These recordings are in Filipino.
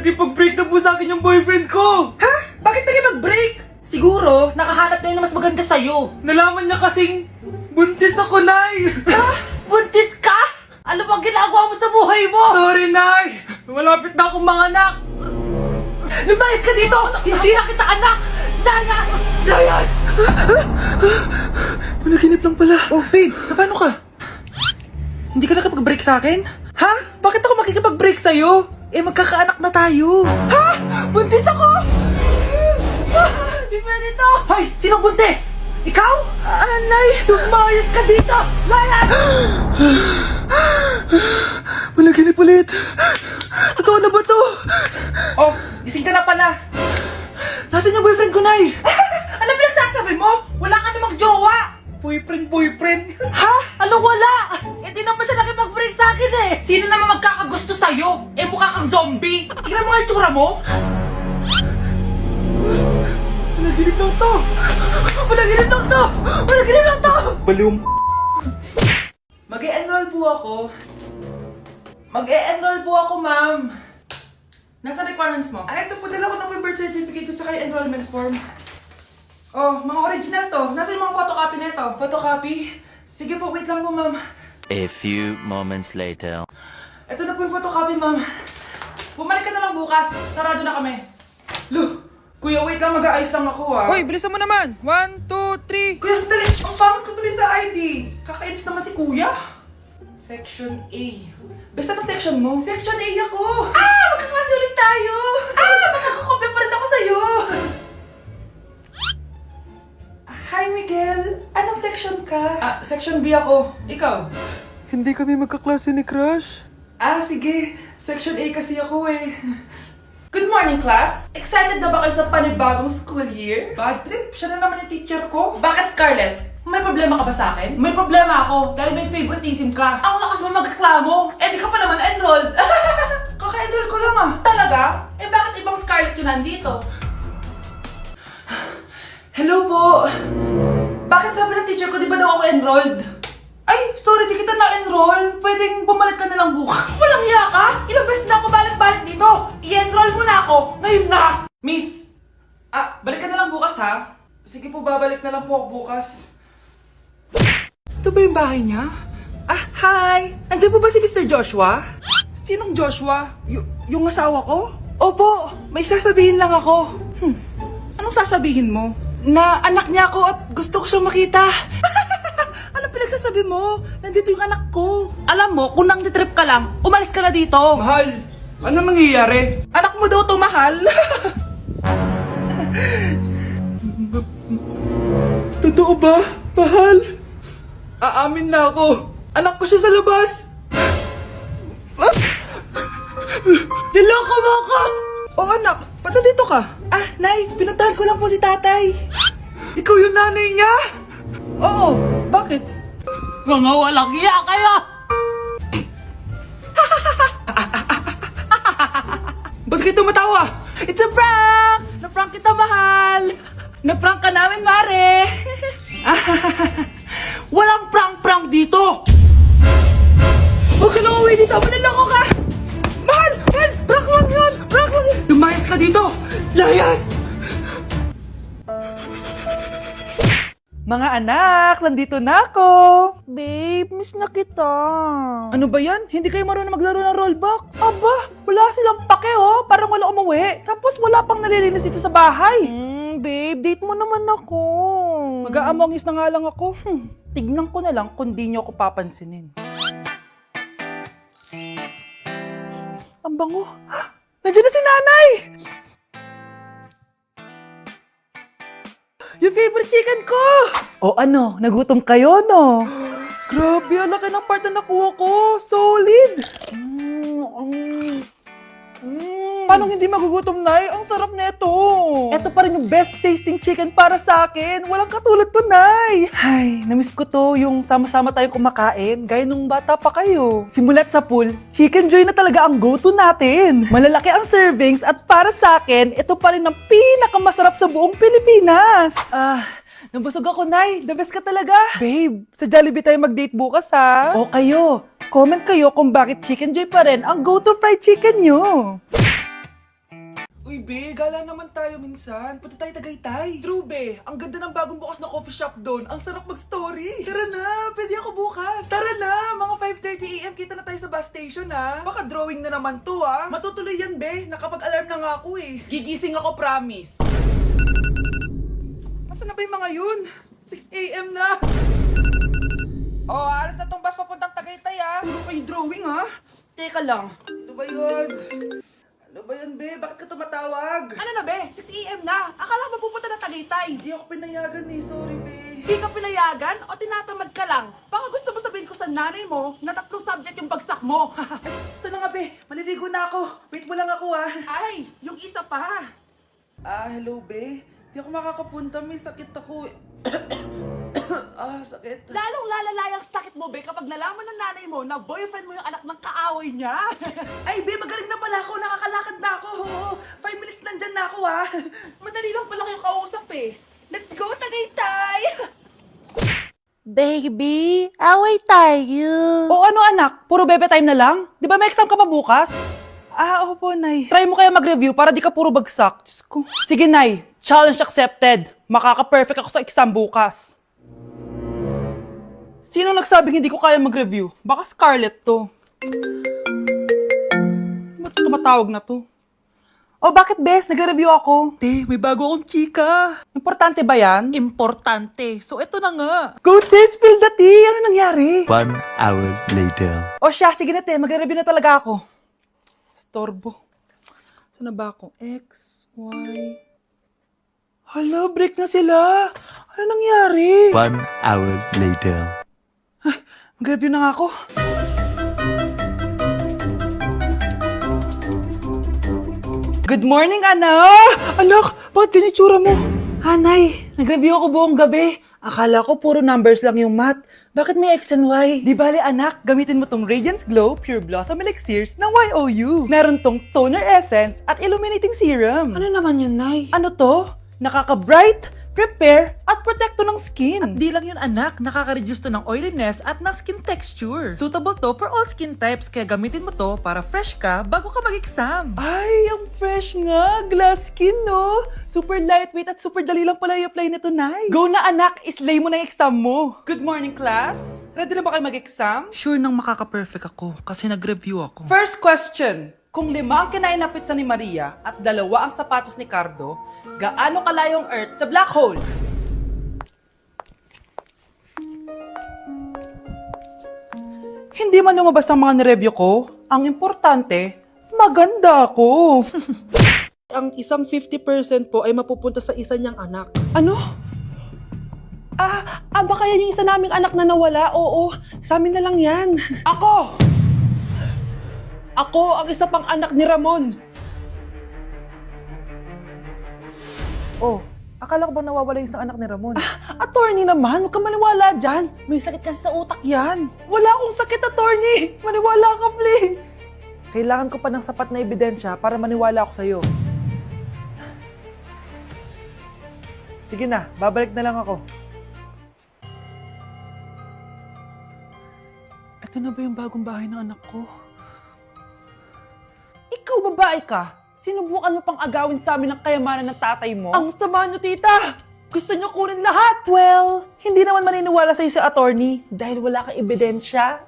Nakipag-break na po sa akin yung boyfriend ko! Ha? Bakit naging-mag-break? Siguro, nakahanap na yun na mas maganda sa'yo. Nalaman niya kasing buntis ako, Nay! Ha? Buntis ka? Ano bang ginagawa mo sa buhay mo? Sorry, Nay! Malapit na akong manganak! Lumayas ka dito! Hindi na kita anak! Layas! Layas! Panaginip lang pala. Oh, babe, paano ka? Hindi ka nakapag-break sa akin? Ha? Bakit ako makikipag-break sa'yo? Eh, magkakaanak na tayo. Ha? Buntis ako? Di pwede to. Hoy, sinong buntis? Ikaw? Anay, lumayas ka dito! Layas! Panaginip ulit. Totoo na ba to? Oh, gising ka na pala. Nasaan yung boyfriend ko, Nay? Ano pinagsasabi mo? Wala ka namang jowa. Boyfriend. Ha? Ano wala? Eh di naman siya nakipag-break sa akin eh. Sino naman magkakagusto sa'yo? Eh mukha kang zombie. Tingnan mo nga yung tsura mo. Panaginip lang to. Panaginip lang to! Panaginip lang to! Baliw. Mag-e-enroll po ako. Mag-e-enroll po ako, ma'am. Nasa requirements mo? Ito po, dala ko ng birth certificate ko tsaka yung enrollment form. Oh, mga original to. Nasa yung mga photocopy nito? Photocopy? Sige po, wait lang po, ma'am. A few moments later. Ito na po yung photocopy, ma'am. Bumalik ka na lang bukas. Sarado na kami. Lo, kuya, wait lang. Mag-aayos lang ako, ah. Hoy, bilisan mo naman. 1, 2, 3. Kuya, sandali. Ang pangit ko tuloy sa ID. Kakainis naman si kuya. Section A. Basta ng section mo? Section A ako. Ah! Magkaklase ulit tayo. Ah! Makakakopya pa rin ako sa'yo. Hi, Miguel. Anong section ka? Section B ako. Ikaw? Hindi kami magkaklase ni Crush. Sige. Section A kasi ako eh. Good morning, class! Excited na ba kayo sa panibagong school year? Bad trip? Siya na naman yung teacher ko. Bakit, Scarlett? May problema ka ba sa akin? May problema ako dahil may favoritism ka. Ang lakas mo magreklamo. Eh di ka pa naman enrolled. Kaka-enroll ko lang ah. Talaga? Eh bakit ibang Scarlett yun nandito? Hello po! Bakit sabi ng teacher ko di ba daw ako enrolled? Ay, sorry, di kita na-enroll. Pwedeng bumalik ka na lang bukas. Walang hiya ka? Ilang beses na ako balik-balik dito. I-enroll mo na ako. Ngayon na! Miss! Balik ka na lang bukas ha? Sige po, babalik na lang po ako bukas. Ito ba yung bahay niya? Hi! Nandiyan po ba si Mr. Joshua? Sinong Joshua? Yung asawa ko? Opo, may sasabihin lang ako. Anong sasabihin mo? Na anak niya ako at gusto ko siyang makita. Anong pinagsasabi mo? Nandito yung anak ko. Alam mo, kung nang trip ka lang, umalis ka na dito. Mahal, ano nangyayari? Anak mo daw to, mahal. Totoo ba? Mahal? Aamin na ako. Anak ko siya sa labas. Niloko mo ako! Oh, anak, ba't nandito ka? Nay, pinuntahan ko lang po si tatay. Ikaw yung nanay niya? Oo, bakit? Mga walang iya kayo! Ba't kayo tumatawa? It's a prank! Na-prank kita, mahal! Na-prank ka namin, mare! Walang prank-prank dito! Huwag ka na uwi dito! Manaloko ka! Mahal! Mahal! Prank lang yun! Prank lang yun! Lumayas ka dito! Layas! Mga anak, nandito na ako! Babe, miss na kita. Ano ba yan? Hindi kayo marunong maglaro ng Roblox? Aba, wala silang pake oh. Parang wala umuwi. Tapos wala pang nalilinis dito sa bahay. Babe, date mo naman ako. Mag-aamongis na nga lang ako. Tignan ko na lang kung di nyo ako papansinin. Ang bango. Nandiyan na si nanay! Yung favorite chicken ko! O ano, nagutom kayo, no? Grabe, ang laki ng part na nakuha ko. Solid! Paano hindi magugutom, Nay? Ang sarap nito. Ito pa rin yung best tasting chicken para sa akin. Walang katulad to, Nay. Ay, namiss ko to yung sama-sama tayo kumakain. Gaya nung bata pa kayo. Simulat sa pool, Chicken Joy na talaga ang go-to natin. Malalaki ang servings at para sa akin, ito pa rin ang pinakamasarap sa buong Pilipinas. Nabusog ako, Nay. The best ka talaga. Babe, sa Jollibee tayo mag-date bukas, ha? O kayo, comment kayo kung bakit Chicken Joy pa rin ang go-to fried chicken nyo. be, gala naman tayo minsan. Punta tayo Tagaytay. True, be. Ang ganda ng bagong bukas na coffee shop doon. Ang sarap mag-story. Tara na, pwede ako bukas. Tara na, mga 5:30 AM kita na tayo sa bus station, ha. Baka drawing na naman to, ha. Matutuloy yan, be. Nakapag-alarm na nga ako, eh. Gigising ako, promise. Masa na ba yung mga yun? 6 AM na. Oh, alas na tong bus papuntang Tagaytay, ha. Puro kayo drawing, ha. Teka lang. Ito ba yun? Ano ba yan, be? Bakit ka tumatawag? Ano na, be? 6 AM na. Akala ko mapupunta na Tagaytay. Hindi ako pinayagan, eh. Sorry, be. Hindi ka pinayagan o tinatamad ka lang? Baka gusto mo sabihin ko sa nanay mo na 3 subject yung bagsak mo. Ito na nga, be. Maliligo na ako. Wait mo lang ako, ha. Ay, yung isa pa. Hello, be. Di ako makakapunta. May sakit ako. Sakit. Lalong lalala yung sakit mo, be, kapag nalaman ng nanay mo na boyfriend mo yung anak ng kaaway niya. Ay, be, magaling na pala ako. Nakakalakad na ako. 5 minutes nandyan na ako, ha. Madali lang pala kayo kausap, eh. Let's go, Tagaytay! Baby, away tayo. O ano, anak? Puro bebe time na lang? Di ba may exam ka pa bukas? Opo, Nay. Try mo kaya mag-review para di ka puro bagsak. Diyos ko. Sige, Nay. Challenge accepted. Makaka-perfect ako sa exam bukas. Sino nagsabing hindi ko kaya mag-review? Baka Scarlett to. Ba't tumatawag na to? Oh, bakit, Bes? Nag-review ako. Te, may bago akong chika. Importante ba yan? Importante. So, eto na nga. Go, Te! Spill the tea! Ano nangyari? 1 hour later. O siya, sige na, Te. Magre-review na talaga ako. Storbo. Saan na ba ako? X, Y... Hala, break na sila. Ano nangyari? 1 hour later. Mag-review na nga ako. Good morning, anak! Anak, bakit ganyan itsura mo? Hanay, nag-review ako buong gabi. Akala ko puro numbers lang yung math. Bakit may X and Y? Di bale, anak, gamitin mo tong Radiance Glow Pure Blossom Elixirs ng YOU. Meron tong toner essence at illuminating serum. Ano naman yun, Nay? Ano to? Nakaka-bright, prepare, at protekto ng skin. At di lang yun, anak. Nakaka-reduce to ng oiliness at ng skin texture. Suitable to for all skin types, kaya gamitin mo to para fresh ka bago ka mag-exam. Ay, ang fresh nga. Glass skin, no? Super lightweight at super dali lang pala i-apply nito, Nay. Go na, anak. Islay mo na yung exam mo. Good morning, class. Ready na ba kayo mag-exam? Sure nang makaka-perfect ako kasi nag-review ako. First question. Kung 5 ang kinain na pizza ni Maria at 2 ang sapatos ni Cardo, gaano kalayo ang Earth sa black hole? Hindi man lumabas ang mga nireview ko. Ang importante, maganda ako. Ang isang 50% po ay mapupunta sa isa niyang anak. Ano? Baka yan yung isa naming anak na nawala? Oo, sa amin na lang yan. Ako ang isa pang anak ni Ramon. Oh, akala ko ba nawawala yung isang anak ni Ramon? Attorney naman, huwag ka maniwala dyan. May sakit kasi sa utak yan. Wala akong sakit, attorney. Maniwala ka, please. Kailangan ko pa ng sapat na ebidensya para maniwala ako sa'yo. Sige na, babalik na lang ako. Ito na ba yung bagong bahay ng anak ko? Ikaw, babae ka. Sinubukan mo pang agawin sa amin ng kayamanan ng tatay mo? Ang sama nyo, tita! Gusto nyo kunin lahat! Well, hindi naman maniniwala sa'yo si attorney dahil wala kang ebidensya.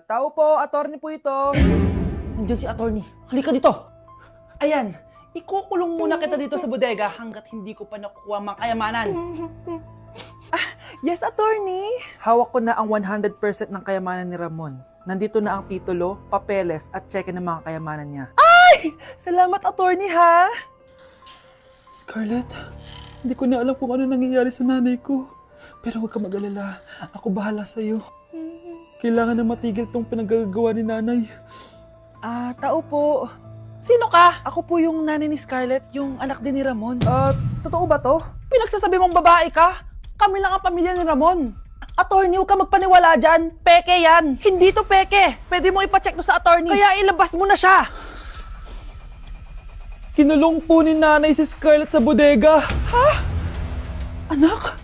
Tao po, attorney po ito. Nandiyan si attorney. Halika dito. Ayan, ikukulong muna kita dito sa bodega hanggat hindi ko pa nakukuha mga kayamanan. Yes, attorney. Hawak ko na ang 100% ng kayamanan ni Ramon. Nandito na ang titulo, papeles at cheque ng mga kayamanan niya. Ay! Salamat, attorney, ha? Scarlett, hindi ko na alam kung ano nangyayari sa nanay ko. Pero huwag ka mag-alala. Ako bahala sa'yo. Kailangan na matigil tong pinagagawa ni nanay. Tao po. Sino ka? Ako po yung nanay ni Scarlett, yung anak din ni Ramon. Totoo ba to? Pinagsasabi mong babae ka? Kami lang ang pamilya ni Ramon. Attorney, huwag ka magpaniwala dyan. Peke yan. Hindi to peke. Pwede mo ipacheck to sa attorney. Kaya ilabas mo na siya. Kinulong po ni nanay si Scarlett sa bodega. Ha? Anak?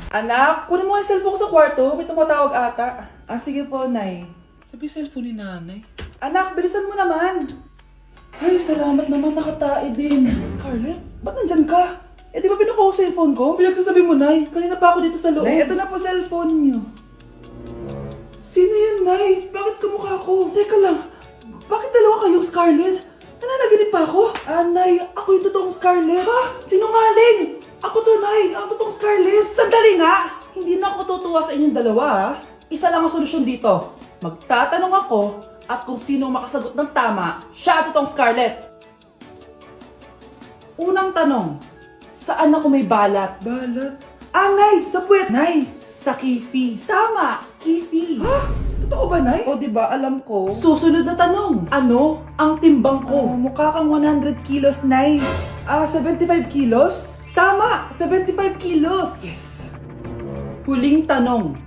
Anak, kunin mo yung cellphone ko sa kwarto. May tumatawag ata. Sige po, Nay. Sabi cellphone ni nanay. Anak, bilisan mo naman. Ay, salamat naman, nakatae din. Scarlett, ba't nandyan ka? Eh, di ba pinukuha ko sa phone ko? Pinagsasabi mo, Nay. Kanina pa ako dito sa loob. Nay, ito na po cellphone niyo. Sino yan, Nay? Bakit kamukha ko? Teka lang, bakit dalawa kayong Scarlett? Nananaginip pa ako? Nay, ako yung totoong Scarlett. Ha? Sinungaling! Ako to, Nay, ang totoong Scarlett. Sandali nga! Hindi na ako tutuwa sa inyong dalawa, ha? Isa lang ang solusyon dito. Magtatanong ako at kung sino ang makasagot ng tama, siya ang totoong Scarlett. Unang tanong, saan ako may balat? Balat? Nay, sa puwet! Nay, sa kifi. Tama, kifi. Ha? Totoo ba, Nay? O, diba, alam ko. Susunod na tanong. Ano ang timbang ko? Mukha kang 100 kilos, Nay. 75 kilos? Tama, 75 kilos. Yes. Huling tanong.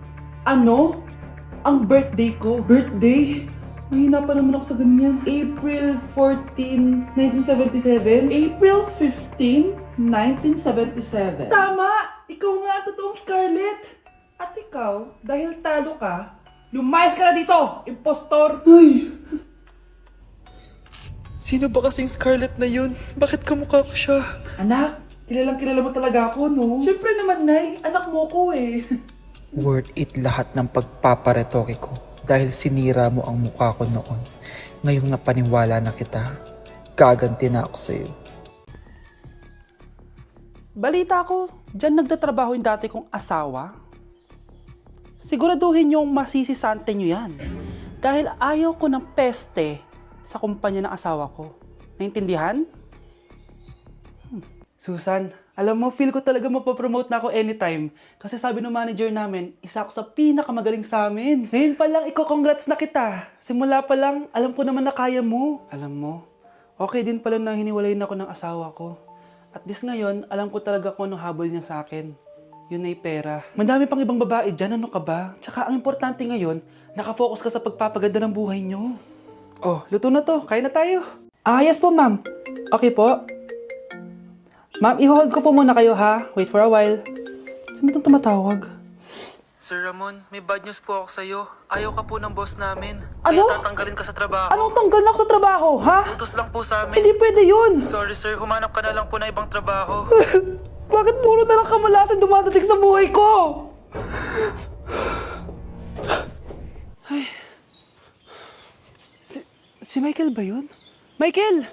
Ano ang birthday ko? Birthday? Mahina pa naman ako sa ganyan. April 14, 1977? April 15, 1977. Tama! Ikaw nga ang totoong Scarlett! At ikaw, dahil talo ka, lumayas ka na dito, impostor! Ay! Sino ba kasing Scarlett na yun? Bakit kamukha ko siya? Anak, kilalang kilala mo talaga ako, no? Siyempre naman, Nay. Anak mo ko eh. Worth it lahat ng pagpaparetoke ko dahil sinira mo ang mukha ko noon. Ngayong napaniwala na kita, gaganti na ako sa'yo. Balita ko, dyan nagtatrabaho yung dati kong asawa. Siguraduhin yung masisisante nyo yan. Dahil ayaw ko ng peste sa kumpanya ng asawa ko. Naintindihan? Susan, alam mo, feel ko talaga mapapromote na ako anytime. Kasi sabi ng manager namin, isa ako sa pinakamagaling sa amin. Ngayon pa lang, congrats na kita. Simula pa lang, alam ko naman na kaya mo. Alam mo, okay din pala na hiniwalayin ako ng asawa ko. At this ngayon, alam ko talaga kung anong habol niya sa akin. Yun ay pera. Madami pang ibang babae dyan, ano ka ba? Tsaka ang importante ngayon, nakafocus ka sa pagpapaganda ng buhay nyo. Oh, luto na to. Kain na tayo. Yes po, ma'am. Okay po. Ma'am, i-hold ko po muna kayo, ha? Wait for a while. Sino itong tumatawag? Sir Ramon, may bad news po ako sa'yo. Ayaw ka po ng boss namin. Ano? Kaya tatanggalin ka sa trabaho. Anong tanggal na ako sa trabaho, ha? Utos lang po sa amin. Hindi pwede yun. Sorry sir, humanap ka na lang po ng ibang trabaho. Bakit puro na lang kamalasan dumadating sa buhay ko? Ay. Si Michael ba yun? Michael!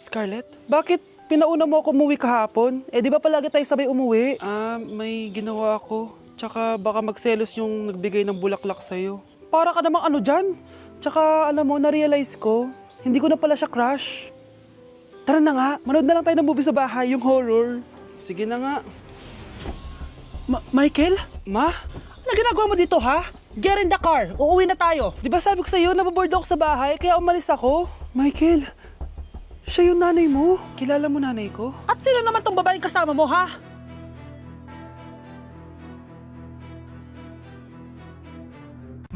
Scarlett, bakit pinauna mo ako umuwi kahapon? Eh, di ba palagi tayo sabay umuwi? May ginawa ako. Tsaka baka magselos yung nagbigay ng bulaklak sa'yo. Para ka namang ano dyan? Tsaka alam mo, na-realize ko, hindi ko na pala siya crush. Tara na nga, manood na lang tayo ng movie sa bahay, yung horror. Sige na nga. Michael? Ma? Ano ginagawa mo dito, ha? Get in the car, uuwi na tayo. Di ba sabi ko sa'yo, nababoard ako sa bahay, kaya umalis ako? Michael, siya yung nanay mo. Kilala mo nanay ko? At sino naman tong babaeng kasama mo, ha?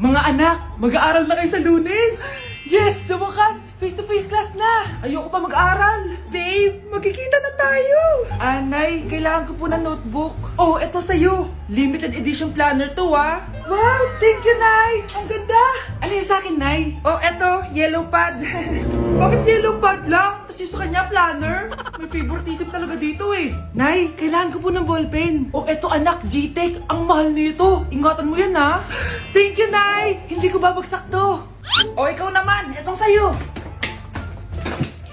Mga anak, mag-aaral na kayo sa Lunes! Yes! Sa wakas, face-to-face class na! Ayoko pa mag-aaral! Babe, magkikita na tayo! Anay, kailangan ko po ng notebook. Oh, eto sa'yo! Limited edition planner to, ah! Wow! Thank you, Nay! Ang ganda! Ano yung sa'kin, Nay? Oh, eto, yellow pad. Bakit yellow pad lang? Tapos yung sa kanya, planner? May favoritism talaga dito eh. Nay, kailangan ko po ng ballpen. Oh, eto anak, G-Tech. Ang mahal nito. Ingatan mo yan, ha? Thank you, Nay! Hindi ko babagsak to. O, ikaw naman. Etong sa'yo.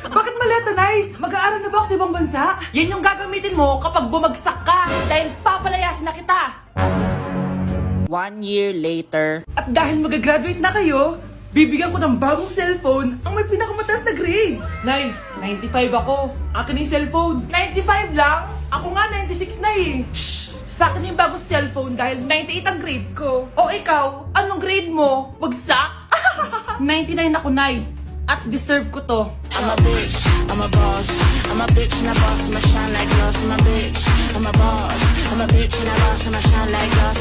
Bakit maleta, Nay? Mag-aaral na ba ako sa ibang bansa? Yan yung gagamitin mo kapag bumagsak ka. Dahil papalayasin na kita. 1 year later. At dahil mag-graduate na kayo, bibigyan ko ng bagong cellphone ang may pinakamataas na grades. Nay, 95 ako. Akin yung cellphone. 95 lang? Ako nga 96 na eh. Shh! Sa akin yung bagong cellphone dahil 98 ang grade ko. O ikaw, anong grade mo? Bagsak? 99 ako, Nay. At deserve ko to. I'm a bitch, I'm a boss. I'm a bitch and a boss, I'ma shine like glass. I'm a bitch, I'm a boss. I'm a bitch and a boss, I'ma shine like glass.